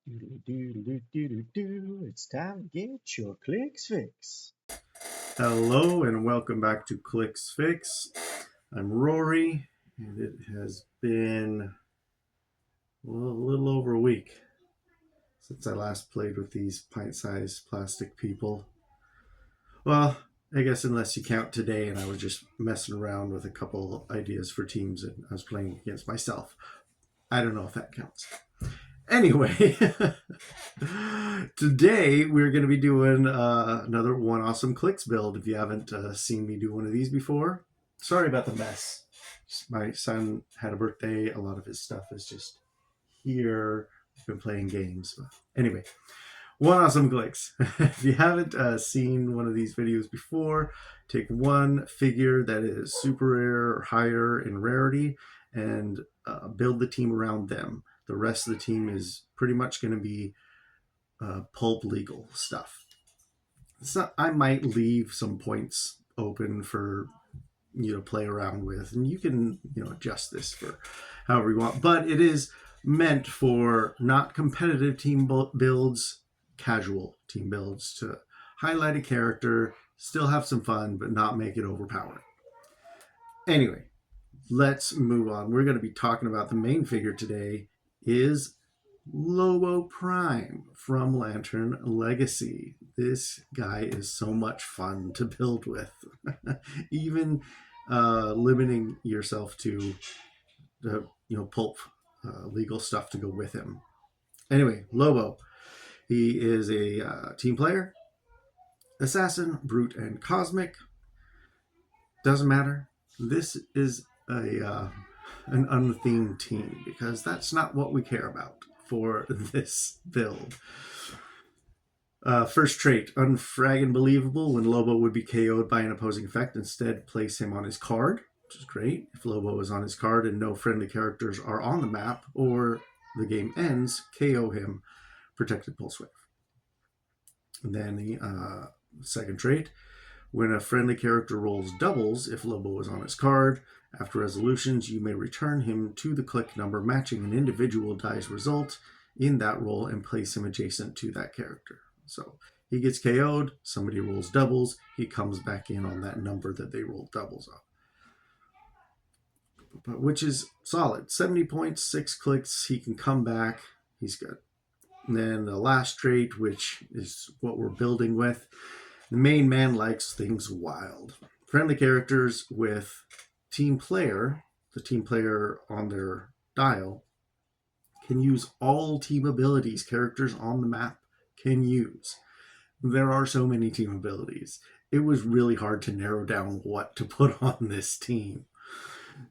It's time to get your Clix fix. Hello and welcome back to Clix Fix. I'm Rory, and it has been a little over a week since I last played with these pint-sized plastic people. Well, I guess unless you count today, and I was just messing around with a couple ideas for teams, and I was playing against myself. I don't know if that counts. Anyway, today we're going to be doing another one awesome Clix build. If you haven't seen me do one of these before, sorry about the mess. My son had a birthday. A lot of his stuff is just here. I've been playing games. But anyway, one awesome Clix. If you haven't seen one of these videos before, take one figure that is super rare or higher in rarity and build the team around them. The rest of the team is pretty much going to be pulp legal stuff. So I might leave some points open for you to play around with, and you can adjust this for however you want. But it is meant for not competitive team builds, casual team builds to highlight a character, still have some fun, but not make it overpowering. Anyway, let's move on. We're going to be talking about the main figure today is Lobo Prime from Lantern Legacy. This guy is so much fun to build with. Even limiting yourself to the pulp legal stuff to go with him. Anyway, Lobo. He is a team player, assassin, brute, and cosmic. Doesn't matter. This is an unthemed team because that's not what we care about for this build. First trait, unfraggin' believable. When Lobo would be KO'd by an opposing effect, instead place him on his card, which is great. If Lobo is on his card and no friendly characters are on the map or the game ends, KO him, protected pulse wave. And then the second trait, when a friendly character rolls doubles, if Lobo is on his card, after resolutions, you may return him to the click number matching an individual die's result in that roll and place him adjacent to that character. So he gets KO'd, somebody rolls doubles, he comes back in on that number that they rolled doubles on. Which is solid. 70 points, 6 clicks, he can come back, he's good. And then the last trait, which is what we're building with, the main man likes things wild. Friendly characters with team player, the team player on their dial, can use all team abilities characters on the map can use. There are so many team abilities. It was really hard to narrow down what to put on this team.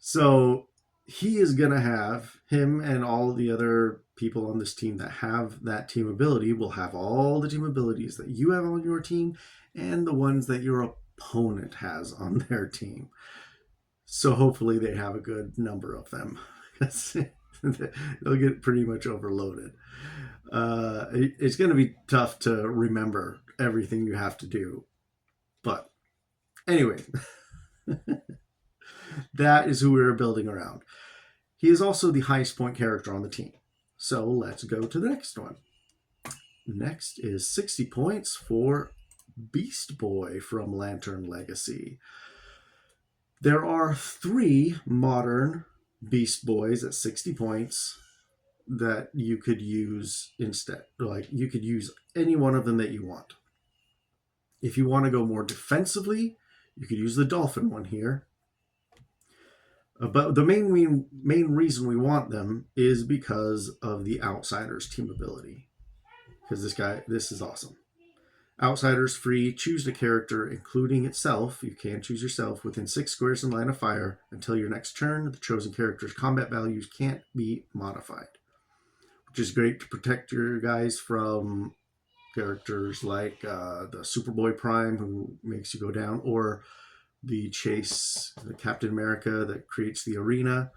So he is going to have, him and all the other people on this team that have that team ability will have all the team abilities that you have on your team and the ones that your opponent has on their team. So hopefully they have a good number of them. They'll get pretty much overloaded. It's going to be tough to remember everything you have to do. But anyway, that is who we're building around. He is also the highest point character on the team. So let's go to the next one. Next is 60 points for Beast Boy from Lantern Legacy. There are 3 modern Beast Boys at 60 points that you could use instead. Like, you could use any one of them that you want. If you want to go more defensively, you could use the Dolphin one here. But the main reason we want them is because of the Outsiders team ability. Because this is awesome. Outsiders free, choose a character, including itself. You can choose yourself within 6 squares in line of fire until your next turn. The chosen character's combat values can't be modified, which is great to protect your guys from characters like the Superboy Prime, who makes you go down, or the Chase, the Captain America that creates the arena.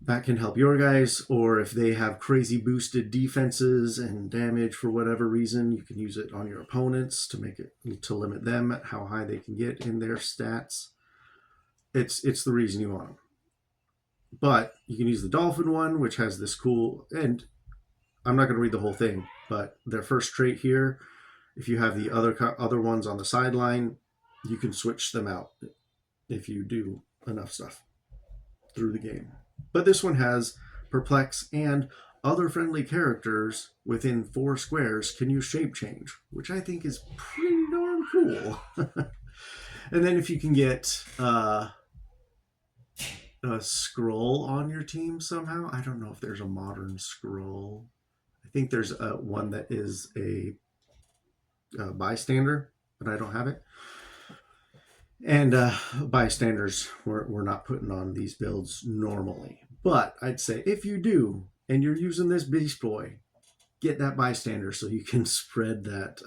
That can help your guys, or if they have crazy boosted defenses and damage for whatever reason, you can use it on your opponents to limit them at how high they can get in their stats. It's the reason you want them. But you can use the Dolphin one, which has this cool, and I'm not going to read the whole thing, but their first trait here, if you have the other ones on the sideline, you can switch them out if you do enough stuff through the game. But this one has perplex, and other friendly characters within 4 squares can use shape change, which I think is pretty darn cool. And then if you can get a scroll on your team somehow, I don't know if there's a modern scroll. I think there's one that is a bystander, but I don't have it. And bystanders, we're not putting on these builds normally. But I'd say if you do, and you're using this Beast Boy, get that bystander so you can spread that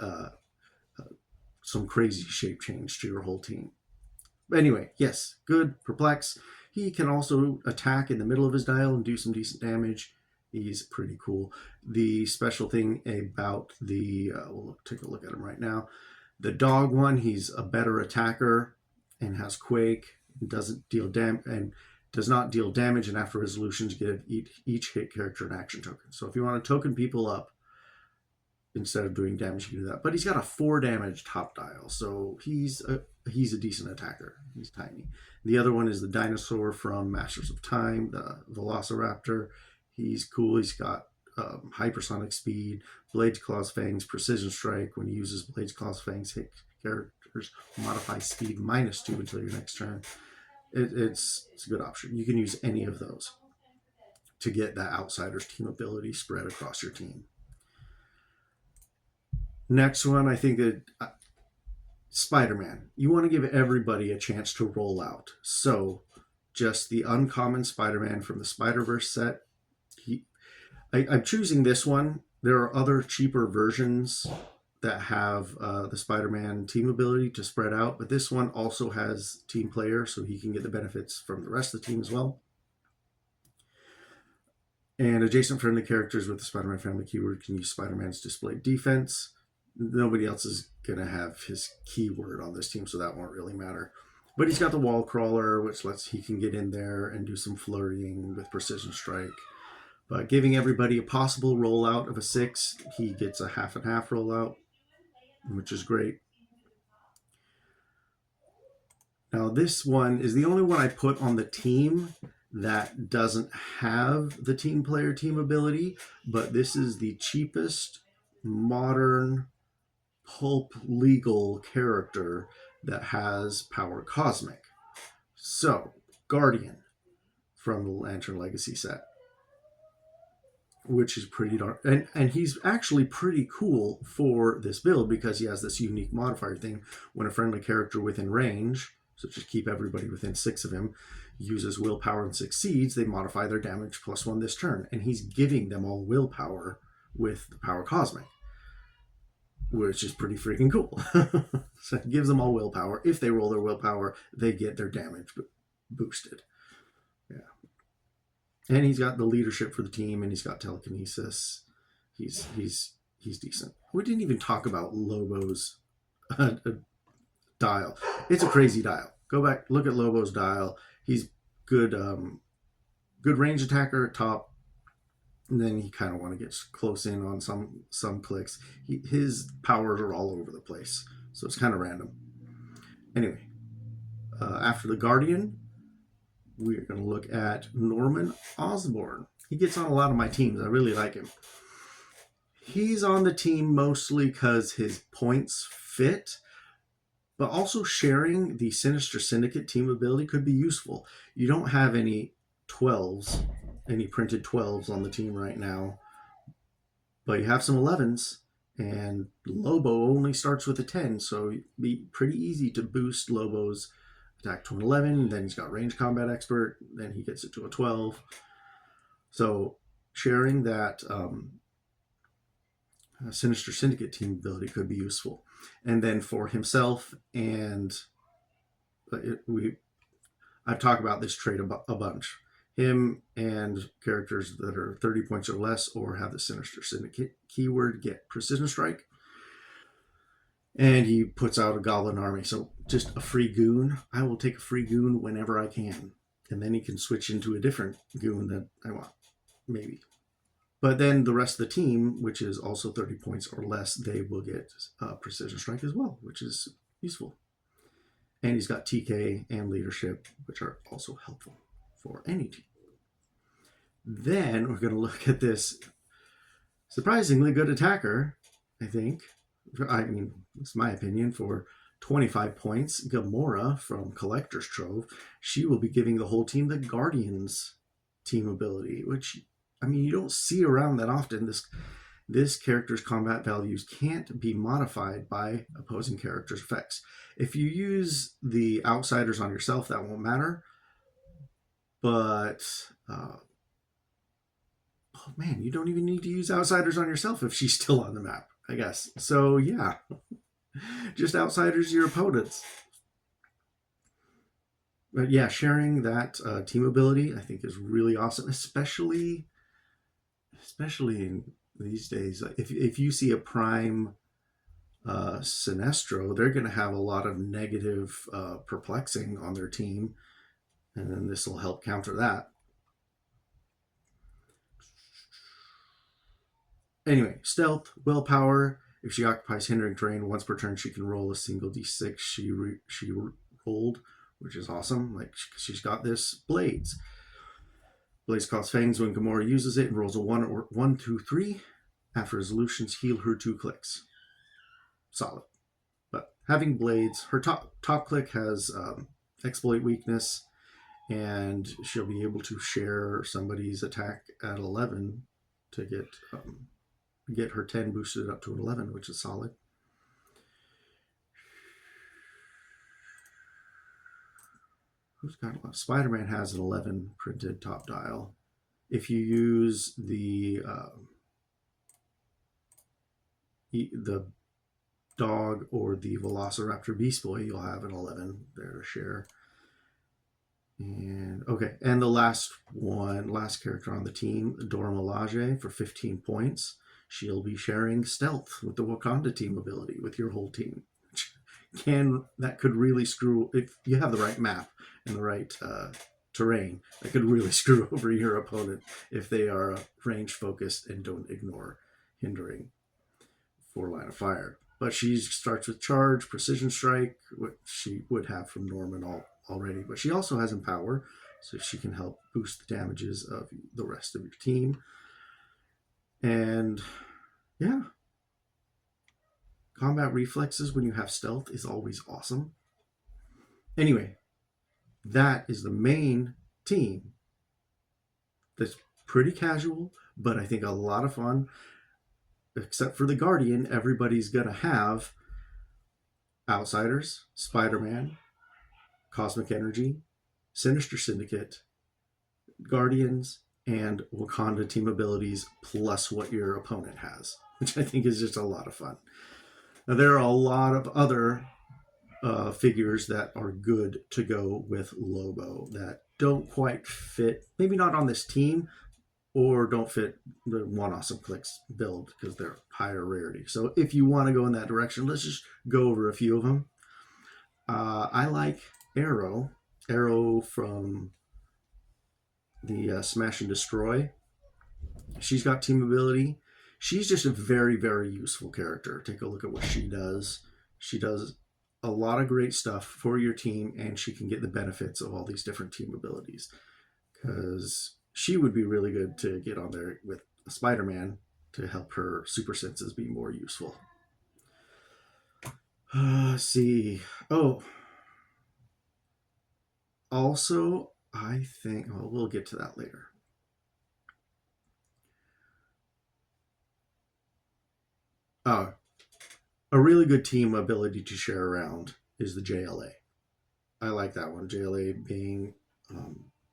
some crazy shape change to your whole team. But anyway, yes, good, perplex. He can also attack in the middle of his dial and do some decent damage. He's pretty cool. The special thing about the, we'll take a look at him right now. The dog one, he's a better attacker and has Quake, doesn't deal and does not deal damage, and after resolutions give each hit character an action token. So if you want to token people up instead of doing damage, you can do that. But he's got a 4 damage top dial, so he's a decent attacker. He's tiny. The other one is the dinosaur from Masters of Time, the Velociraptor. He's cool. He's got hypersonic speed, Blades, Claws, Fangs, Precision Strike. When he uses Blades, Claws, Fangs, hit characters modify speed -2 until your next turn. It's a good option. You can use any of those to get that outsider's team ability spread across your team. Next one, I think that Spider-Man. You want to give everybody a chance to roll out. So just the uncommon Spider-Man from the Spider-Verse set. I'm choosing this one. There are other cheaper versions that have the Spider-Man team ability to spread out, but this one also has team player, so he can get the benefits from the rest of the team as well. And adjacent friendly characters with the Spider-Man family keyword can use Spider-Man's displayed defense. Nobody else is going to have his keyword on this team, so that won't really matter. But he's got the wall crawler, which lets he can get in there and do some flurrying with precision strike. But giving everybody a possible rollout of a 6, he gets a half and half rollout, which is great. Now this one is the only one I put on the team that doesn't have the team player team ability, but this is the cheapest modern pulp legal character that has power cosmic. So, Guardian from the Lantern Legacy set, which is pretty dark, and he's actually pretty cool for this build because he has this unique modifier thing. When a friendly character within range, so just keep everybody within 6 of him, uses willpower and succeeds, they modify their damage +1 this turn, and he's giving them all willpower with the power cosmic, which is pretty freaking cool. So it gives them all willpower. If they roll their willpower, they get their damage boosted. Yeah. And he's got the leadership for the team, and he's got telekinesis. He's decent. We didn't even talk about Lobo's dial. It's a crazy dial. Go back, look at Lobo's dial. He's good range attacker at top. And then you kind of want to get close in on some clicks. His powers are all over the place, so it's kind of random. Anyway, after the Guardian, we're going to look at Norman Osborn. He gets on a lot of my teams. I really like him. He's on the team mostly because his points fit, but also sharing the Sinister Syndicate team ability could be useful. You don't have any 12s, any printed 12s on the team right now, but you have some 11s, and Lobo only starts with a 10, so it'd be pretty easy to boost Lobo's attack to an 11, then he's got range combat expert, then he gets it to a 12. So sharing that Sinister Syndicate team ability could be useful. And then for himself, and I've talked about this trait a bunch. Him and characters that are 30 points or less or have the Sinister Syndicate keyword get Precision Strike. And he puts out a goblin army. So just a free goon. I will take a free goon whenever I can. And then he can switch into a different goon that I want. Maybe. But then the rest of the team, which is also 30 points or less, they will get Precision Strike as well, which is useful. And he's got TK and Leadership, which are also helpful for any team. Then we're going to look at this surprisingly good attacker, I think. I mean, it's my opinion, for 25 points. Gamora from Collector's Trove. She will be giving the whole team the Guardians team ability, which, I mean, you don't see around that often. This character's combat values can't be modified by opposing characters' effects. If you use the Outsiders on yourself, that won't matter. But, oh man, you don't even need to use Outsiders on yourself if she's still on the map, I guess. So, yeah. Just Outsiders your opponents. But yeah, sharing that team ability, I think, is really awesome, especially in these days. If you see a Prime Sinestro, they're going to have a lot of negative perplexing on their team, and then this will help counter that. Anyway, stealth, willpower. If she occupies hindering terrain once per turn, she can roll a single d6 she rolled, which is awesome. Like, she's got this. Blades. Blades cost fangs when Gamora uses it and rolls a 1 or 1, 2, 3. After resolutions, heal her 2 clicks. Solid. But having blades, her top click has exploit weakness, and she'll be able to share somebody's attack at 11 to get her 10 boosted up to an 11, which is solid. Who's got a lot? Spider-Man has an 11 printed top dial. If you use the dog or the Velociraptor Beast Boy, you'll have an 11 there to share. And okay, and the last character on the team, Dora Milaje, for 15 points. She'll be sharing stealth with the Wakanda team ability with your whole team. That could really screw, if you have the right map and the right terrain, that could really screw over your opponent if they are range focused and don't ignore hindering for line of fire. But she starts with charge, precision strike, which she would have from Norman already, but she also has Empower, so she can help boost the damages of the rest of your team. And yeah, combat reflexes when you have stealth is always awesome. Anyway, that is the main team. That's pretty casual, but I think a lot of fun. Except for the Guardian, everybody's gonna have Outsiders, Spider-Man, Cosmic Energy, Sinister Syndicate, Guardians, and Wakanda team abilities, plus what your opponent has, which I think is just a lot of fun. Now, there are a lot of other figures that are good to go with Lobo that don't quite fit, maybe not on this team, or don't fit the One Awesome Clix build because they're higher rarity. So if you want to go in that direction, let's just go over a few of them. I like Arrow from the Smash and Destroy. She's got team ability. She's just a very, very useful character. Take a look at what she does. She does a lot of great stuff for your team, and she can get the benefits of all these different team abilities. Because she would be really good to get on there with Spider-Man to help her super senses be more useful. Let's see. Oh, also, I think, well, we'll get to that later. A really good team ability to share around is the JLA. I like that one. JLA being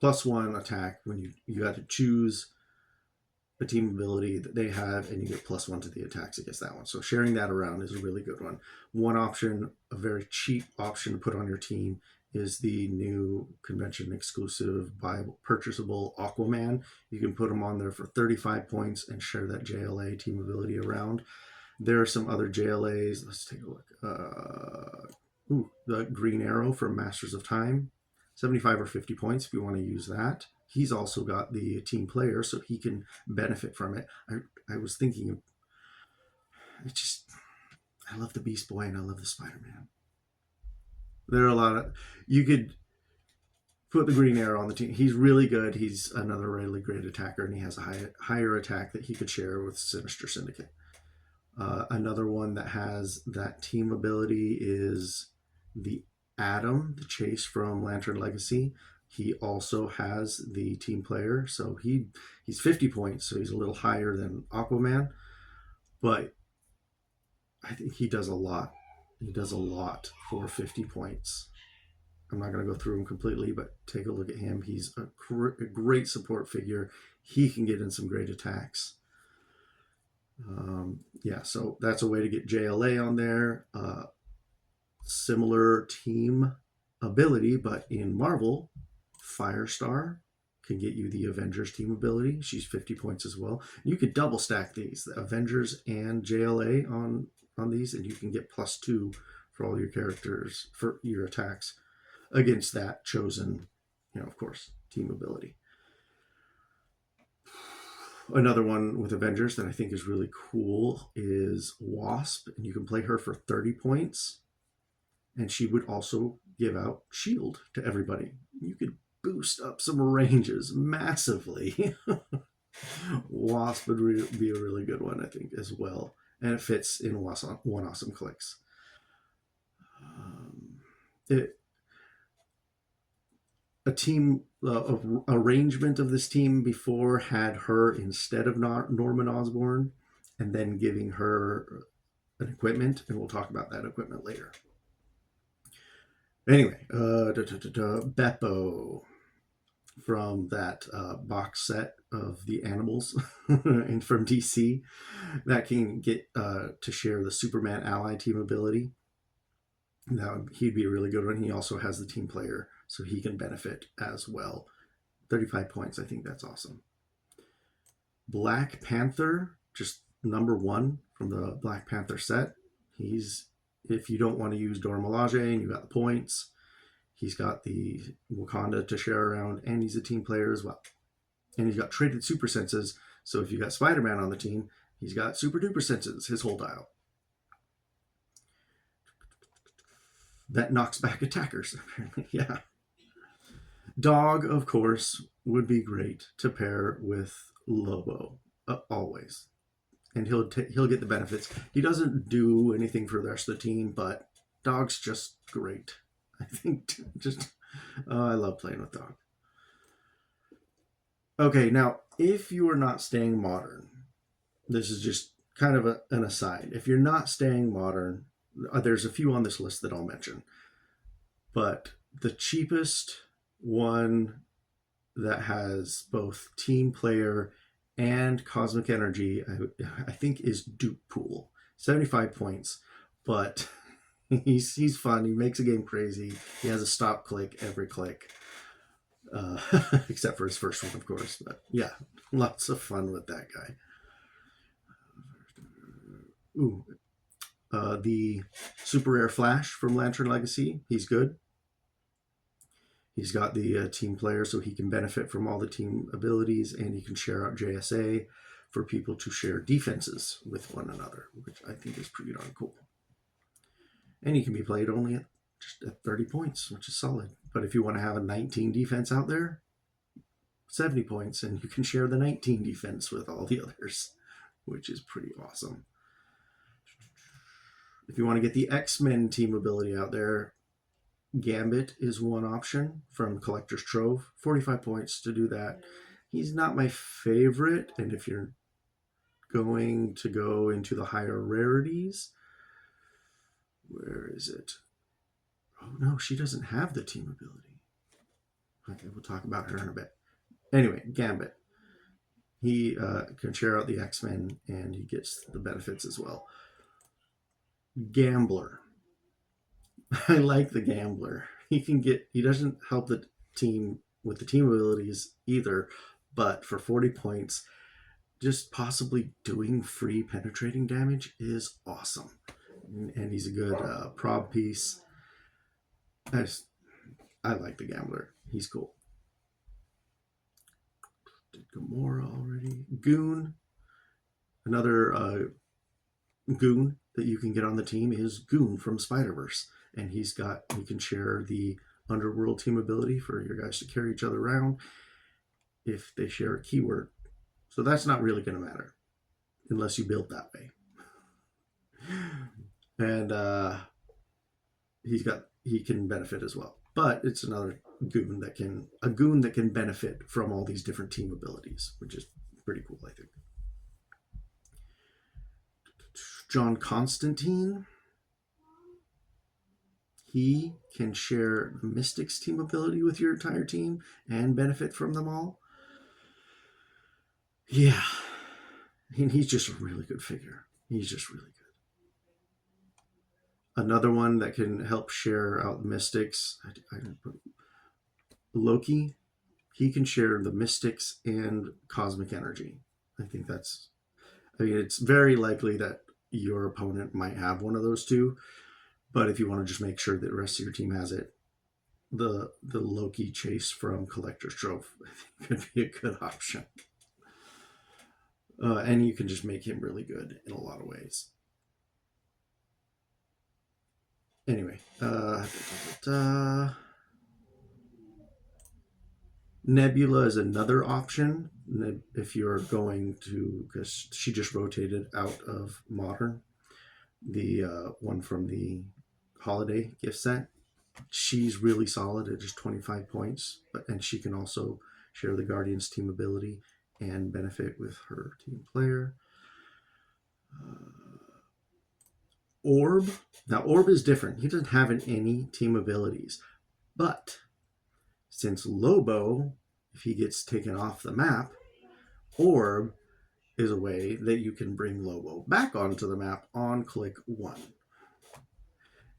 +1 attack when you got to choose a team ability that they have, and you get +1 to the attacks against that one. So sharing that around is a really good one. One option, a very cheap option to put on your team, is the new convention exclusive purchasable Aquaman. You can put him on there for 35 points and share that JLA team ability around. There are some other JLAs. Let's take a look. The Green Arrow from Masters of Time. 75 or 50 points if you want to use that. he's also got the team player, so he can benefit from it. I was thinking of, I love the Beast Boy and I love the Spider-Man. There are a lot of, you could put the Green Arrow on the team. He's really good. He's another really great attacker, and he has a higher attack that he could share with Sinister Syndicate. Another one that has that team ability is the Atom, the Chase from Lantern Legacy. He also has the team player, so he's 50 points, so he's a little higher than Aquaman, but I think he does a lot. He does a lot for 50 points. I'm not going to go through him completely, but take a look at him. He's a great support figure. He can get in some great attacks. Yeah, so that's a way to get JLA on there. Similar team ability, but in Marvel, Firestar can get you the Avengers team ability. She's 50 points as well. You could double stack these, the Avengers and JLA on these, and you can get +2 for all your characters, for your attacks against that chosen, of course, team ability. Another one with Avengers that I think is really cool is Wasp, and you can play her for 30 points. And she would also give out shield to everybody. You could boost up some ranges massively. Wasp would be a really good one, I think, as well. And it fits in one awesome Clix. A team arrangement of this team before had her instead of Norman Osborn, and then giving her an equipment, and we'll talk about that equipment later. Anyway, Beppo from that box set of the animals and from DC that can get to share the Superman ally team ability. Now he'd be a really good one. He also has the team player, so he can benefit as well. 35 points, I think that's awesome. Black Panther, just number 1 from the Black Panther set. He's, if you don't want to use Dora Milaje and you got the points, he's got the Wakanda to share around, and he's a team player as well. And he's got traded super senses, so if you got Spider-Man on the team, he's got super duper senses, his whole dial. That knocks back attackers, apparently. Yeah. Dog, of course, would be great to pair with Lobo, always. And he'll get the benefits. He doesn't do anything for the rest of the team, but Dog's just great. I think I love playing with Dog. Okay, now, if you are not staying modern, this is just kind of an aside. If you're not staying modern, there's a few on this list that I'll mention. But the cheapest one that has both team player and cosmic energy, I think, is Duke Pool. 75 points, but he's fun. He makes a game crazy. He has a stop click every click, except for his first one, of course. But yeah, lots of fun with that guy. Ooh, the super rare Flash from Lantern Legacy. He's good. He's got the team player, so he can benefit from all the team abilities, and he can share out JSA for people to share defenses with one another, which I think is pretty darn cool. And he can be played only at 30 points, which is solid. But if you want to have a 19 defense out there, 70 points, and you can share the 19 defense with all the others, which is pretty awesome. If you want to get the X-Men team ability out there, Gambit is one option from Collector's Trove. 45 points to do that. He's not my favorite, and if you're going to go into the higher rarities, where is it? Oh no, she doesn't have the team ability. Okay, we'll talk about her in a bit. Anyway, Gambit. He can share out the X-Men, and he gets the benefits as well. Gambler. I like the Gambler. He doesn't help the team with the team abilities either, but for 40 points, just possibly doing free penetrating damage is awesome. And he's a good prob piece. I like the Gambler. He's cool. Did Gamora already? Goon. Another Goon that you can get on the team is Goon from Spider-Verse. And he can share the Underworld team ability for your guys to carry each other around if they share a keyword. So that's not really going to matter unless you build that way. And he can benefit as well. But it's another goon that can benefit from all these different team abilities, which is pretty cool, I think. John Constantine. He can share the Mystics team ability with your entire team and benefit from them all. Yeah. And he's just a really good figure. He's just really good. Another one that can help share out the Mystics. Loki. He can share the Mystics and Cosmic Energy. It's very likely that your opponent might have one of those two. But if you want to just make sure that the rest of your team has it, the Loki chase from Collector's Trove I think could be a good option. And you can just make him really good in a lot of ways. Anyway, Nebula is another option if you're going to, because she just rotated out of Modern, the one from the holiday gift set. She's really solid at just 25 points, and she can also share the Guardians team ability and benefit with her team player. Orb. Now, Orb is different. He doesn't have any team abilities. But since Lobo, if he gets taken off the map, Orb is a way that you can bring Lobo back onto the map on click 1.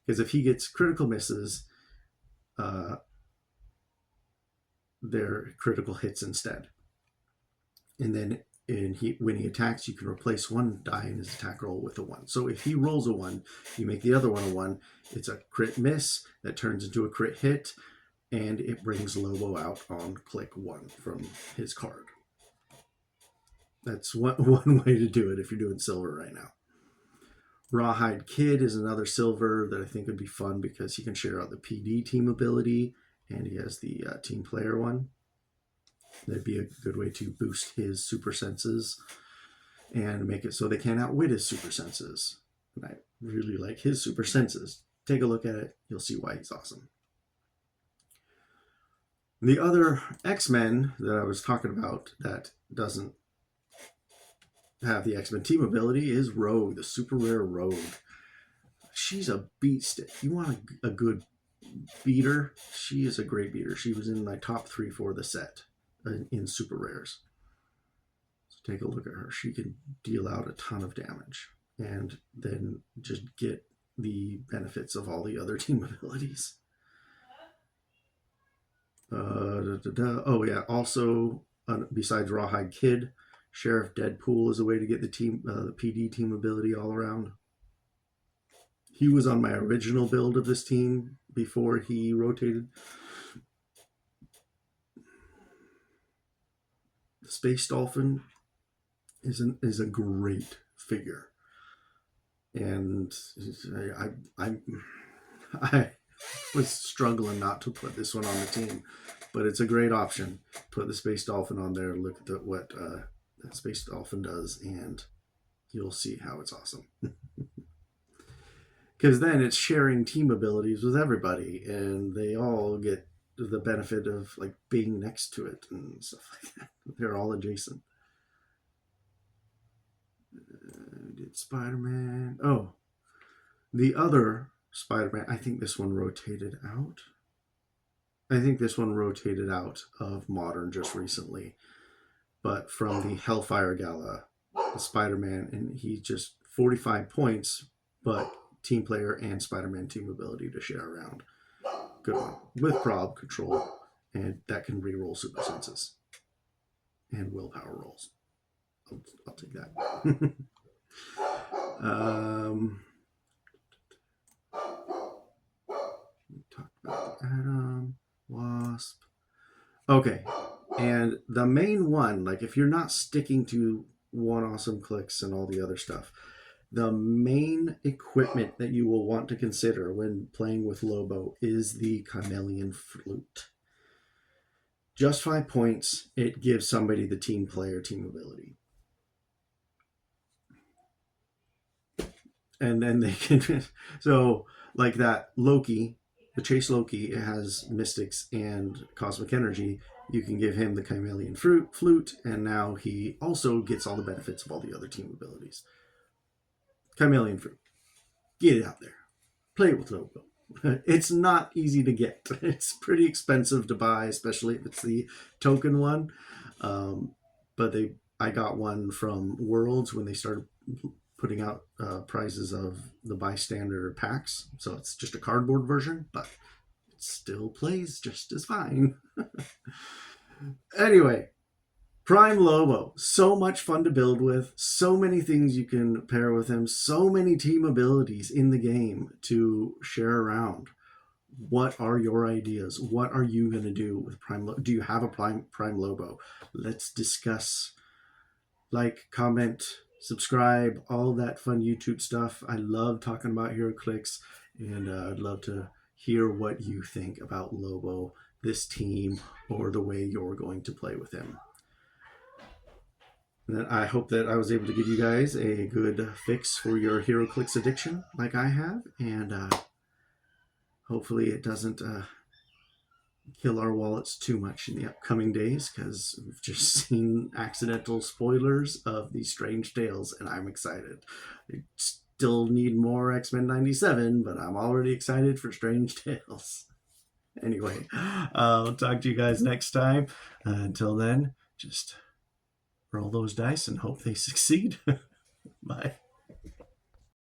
Because if he gets critical misses, they're critical hits instead. And then when he attacks, you can replace one die in his attack roll with a 1. So if he rolls a 1, you make the other one a 1. It's a crit miss that turns into a crit hit, and it brings Lobo out on click 1 from his card. That's one way to do it if you're doing silver right now. Rawhide Kid is another silver that I think would be fun because he can share out the PD team ability, and he has the team player one. That'd be a good way to boost his super senses and make it so they can't outwit his super senses. And I really like his super senses. Take a look at it. You'll see why he's awesome. The other X-Men that I was talking about that doesn't have the X-Men team ability is Rogue, the super rare Rogue. She's a beast. If you want a good beater, she is a great beater. She was in my top 3 for the set in super rares. So take a look at her. She can deal out a ton of damage and then just get the benefits of all the other team abilities. Oh yeah, also besides Rawhide Kid, Sheriff Deadpool is a way to get the PD team ability all around. He was on my original build of this team before he rotated. The Space Dolphin is a great figure, and I was struggling not to put this one on the team, but it's a great option. Put the Space Dolphin on there. Look at what that Space Dolphin does, and you'll see how it's awesome. Because then it's sharing team abilities with everybody, and they all get the benefit of like being next to it and stuff like that. They're all adjacent. Did Spider-Man? Oh, the other Spider-Man. I think this one rotated out. I think this one rotated out of Modern just recently, but from the Hellfire Gala, the Spider-Man, and he's just 45 points, but team player and Spider-Man team ability to share around. Good one. With prob control, and that can reroll super senses and willpower rolls. I'll take that. We talked about the Atom, Wasp. Okay. And the main one, like if you're not sticking to one awesome Clix and all the other stuff, the main equipment that you will want to consider when playing with Lobo is the chameleon flute. Just 5 points, it gives somebody the team player team ability. And then they can, so like that Loki, the Chase Loki, it has Mystics and Cosmic Energy. You can give him the chameleon flute, and now he also gets all the benefits of all the other team abilities. Chameleon fruit. Get it out there. Play it with Lobo. It's not easy to get. It's pretty expensive to buy, especially if it's the token one. But I got one from Worlds when they started putting out prizes of the bystander packs. So it's just a cardboard version, but it still plays just as fine. Anyway, Prime Lobo, so much fun to build with, so many things you can pair with him, so many team abilities in the game to share around. What are your ideas? What are you going to do with Prime Lobo? Do you have a Prime Lobo? Let's discuss. Like, comment, subscribe, all that fun YouTube stuff. I love talking about Heroclix, and I'd love to hear what you think about Lobo, this team, or the way you're going to play with him. And I hope that I was able to give you guys a good fix for your Heroclix addiction like I have, and hopefully it doesn't kill our wallets too much in the upcoming days, because we've just seen accidental spoilers of these Strange Tales, and I'm excited. I still need more X-Men 97, but I'm already excited for Strange Tales. Anyway, I'll talk to you guys next time. Until then, just roll those dice and hope they succeed. Bye.